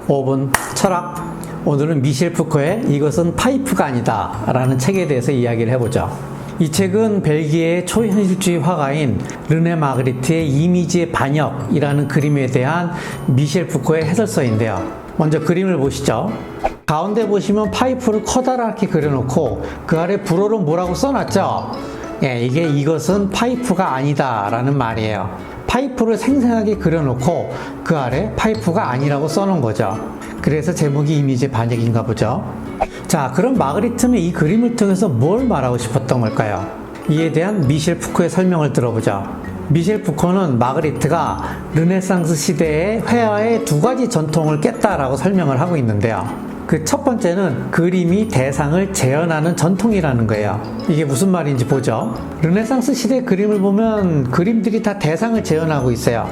5분 철학. 오늘은 미셸 푸코의 이것은 파이프가 아니다 라는 책에 대해서 이야기를 해보죠. 이 책은 벨기에의 초현실주의 화가인 르네 마그리트의 이미지의 반역이라는 그림에 대한 미셸 푸코의 해설서인데요. 먼저 그림을 보시죠. 가운데 보시면 파이프를 커다랗게 그려놓고 그 아래 불어로 뭐라고 써놨죠? 이게 이것은 파이프가 아니다 라는 말이에요. 파이프를 생생하게 그려놓고 그 아래 파이프가 아니라고 써놓은 거죠. 그래서 제목이 이미지의 반역인가 보죠. 자, 그럼 마그리트는 이 그림을 통해서 뭘 말하고 싶었던 걸까요? 이에 대한 미셸 푸코의 설명을 들어보죠. 미셸 푸코는 마그리트가 르네상스 시대의 회화의 두 가지 전통을 깼다라고 설명을 하고 있는데요. 그 첫 번째는 그림이 대상을 재현하는 전통이라는 거예요. 이게 무슨 말인지 보죠. 르네상스 시대 그림을 보면 그림들이 다 대상을 재현하고 있어요.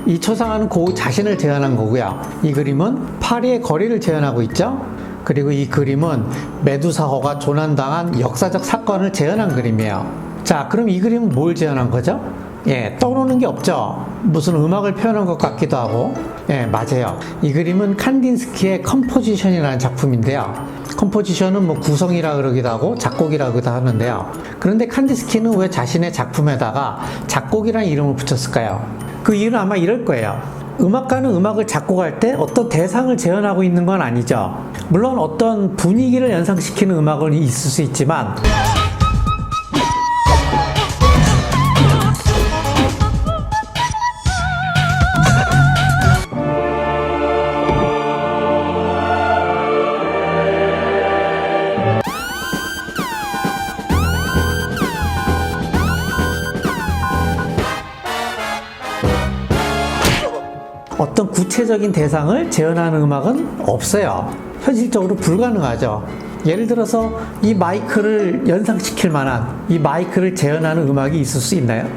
이 초상화는 고우 자신을 재현한 거고요. 이 그림은 파리의 거리를 재현하고 있죠. 그리고 이 그림은 메두사호가 조난당한 역사적 사건을 재현한 그림이에요. 자, 그럼 이 그림은 뭘 재현한 거죠? 떠오르는 게 없죠. 무슨 음악을 표현한 것 같기도 하고. 맞아요. 이 그림은 칸딘스키의 컴포지션이라는 작품인데요. 컴포지션은 뭐 구성이라 그러기도 하고 작곡이라고도 하는데요. 그런데 칸딘스키는 왜 자신의 작품에다가 작곡이라는 이름을 붙였을까요? 그 이유는 아마 이럴 거예요. 음악가는 음악을 작곡할 때 어떤 대상을 재현하고 있는 건 아니죠. 물론 어떤 분위기를 연상시키는 음악은 있을 수 있지만 어떤 구체적인 대상을 재현하는 음악은 없어요. 현실적으로 불가능하죠. 예를 들어서 이 마이크를 연상시킬 만한, 이 마이크를 재현하는 음악이 있을 수 있나요?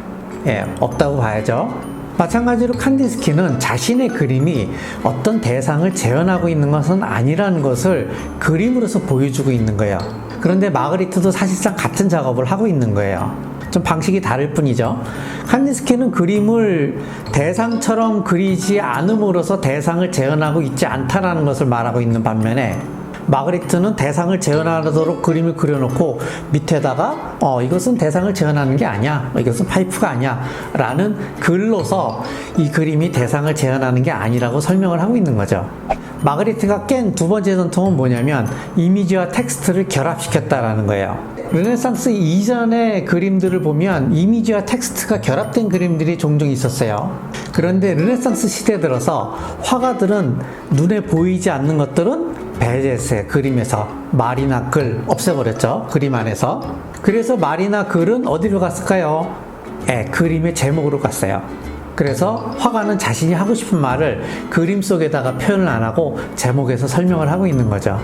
없다고 봐야죠. 마찬가지로 칸딘스키는 자신의 그림이 어떤 대상을 재현하고 있는 것은 아니라는 것을 그림으로서 보여주고 있는 거예요. 그런데 마그리트도 사실상 같은 작업을 하고 있는 거예요. 좀 방식이 다를 뿐이죠. 칸딘스키는 그림을 대상처럼 그리지 않음으로써 대상을 재현하고 있지 않다라는 것을 말하고 있는 반면에 마그리트는 대상을 재현하도록 그림을 그려놓고 밑에다가 이것은 대상을 재현하는 게 아니야, 이것은 파이프가 아니야 라는 글로서 이 그림이 대상을 재현하는 게 아니라고 설명을 하고 있는 거죠. 마그리트가 깬 두 번째 전통은 뭐냐면 이미지와 텍스트를 결합시켰다라는 거예요. 르네상스 이전의 그림들을 보면 이미지와 텍스트가 결합된 그림들이 종종 있었어요. 그런데 르네상스 시대 들어서 화가들은 눈에 보이지 않는 것들은 베제스의 그림에서 말이나 글 없애버렸죠. 그림 안에서. 그래서 말이나 글은 어디로 갔을까요? 그림의 제목으로 갔어요. 그래서 화가는 자신이 하고 싶은 말을 그림 속에다가 표현을 안 하고 제목에서 설명을 하고 있는 거죠.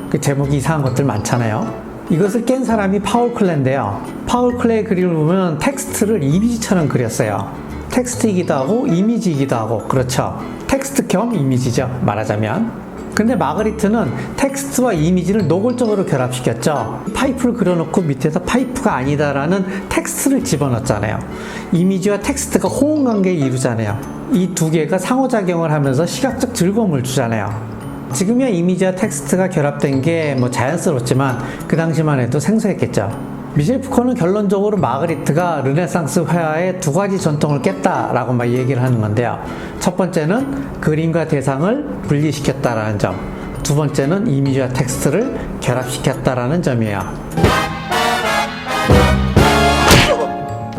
그 제목이 이상한 것들 많잖아요. 이것을 깬 사람이 파울 클레인데요. 파울 클레의 그림을 보면 텍스트를 이미지처럼 그렸어요. 텍스트이기도 하고 이미지이기도 하고, 그렇죠. 텍스트 겸 이미지죠, 말하자면. 근데 마그리트는 텍스트와 이미지를 노골적으로 결합시켰죠. 파이프를 그려놓고 밑에서 파이프가 아니다라는 텍스트를 집어넣었잖아요. 이미지와 텍스트가 호응관계를 이루잖아요. 이 두 개가 상호작용을 하면서 시각적 즐거움을 주잖아요. 지금이야 이미지와 텍스트가 결합된 게 뭐 자연스럽지만 그 당시만 해도 생소했겠죠. 미셸 푸코는 결론적으로 마그리트가 르네상스 회화의 두 가지 전통을 깼다라고 막 얘기를 하는 건데요. 첫 번째는 그림과 대상을 분리시켰다라는 점, 두 번째는 이미지와 텍스트를 결합시켰다라는 점이에요.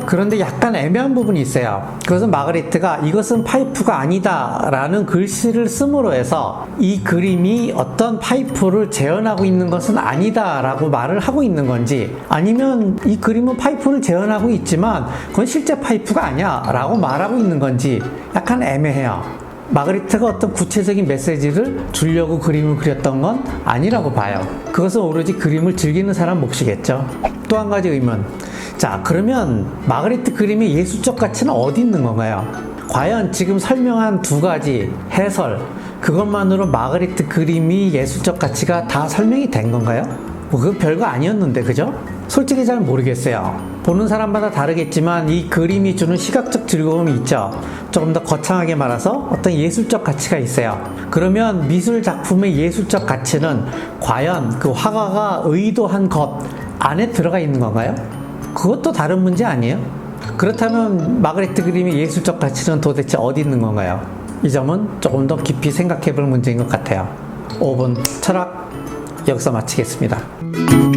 그런데 약간 애매한 부분이 있어요. 그것은 마그리트가 이것은 파이프가 아니다 라는 글씨를 씀으로 해서 이 그림이 어떤 파이프를 재현하고 있는 것은 아니다 라고 말을 하고 있는 건지, 아니면 이 그림은 파이프를 재현하고 있지만 그건 실제 파이프가 아니야 라고 말하고 있는 건지 약간 애매해요. 마그리트가 어떤 구체적인 메시지를 주려고 그림을 그렸던 건 아니라고 봐요. 그것은 오로지 그림을 즐기는 사람 몫이겠죠. 또 한 가지 의문. 자, 그러면 마그리트 그림의 예술적 가치는 어디 있는 건가요? 과연 지금 설명한 두 가지 해설, 그것만으로 마그리트 그림이 예술적 가치가 다 설명이 된 건가요? 그건 별거 아니었는데, 그죠? 솔직히 잘 모르겠어요. 보는 사람마다 다르겠지만 이 그림이 주는 시각적 즐거움이 있죠. 조금 더 거창하게 말해서 어떤 예술적 가치가 있어요. 그러면 미술 작품의 예술적 가치는 과연 그 화가가 의도한 것 안에 들어가 있는 건가요? 그것도 다른 문제 아니에요? 그렇다면 마그리트 그림의 예술적 가치는 도대체 어디 있는 건가요? 이 점은 조금 더 깊이 생각해 볼 문제인 것 같아요. 5분 철학 여기서 마치겠습니다.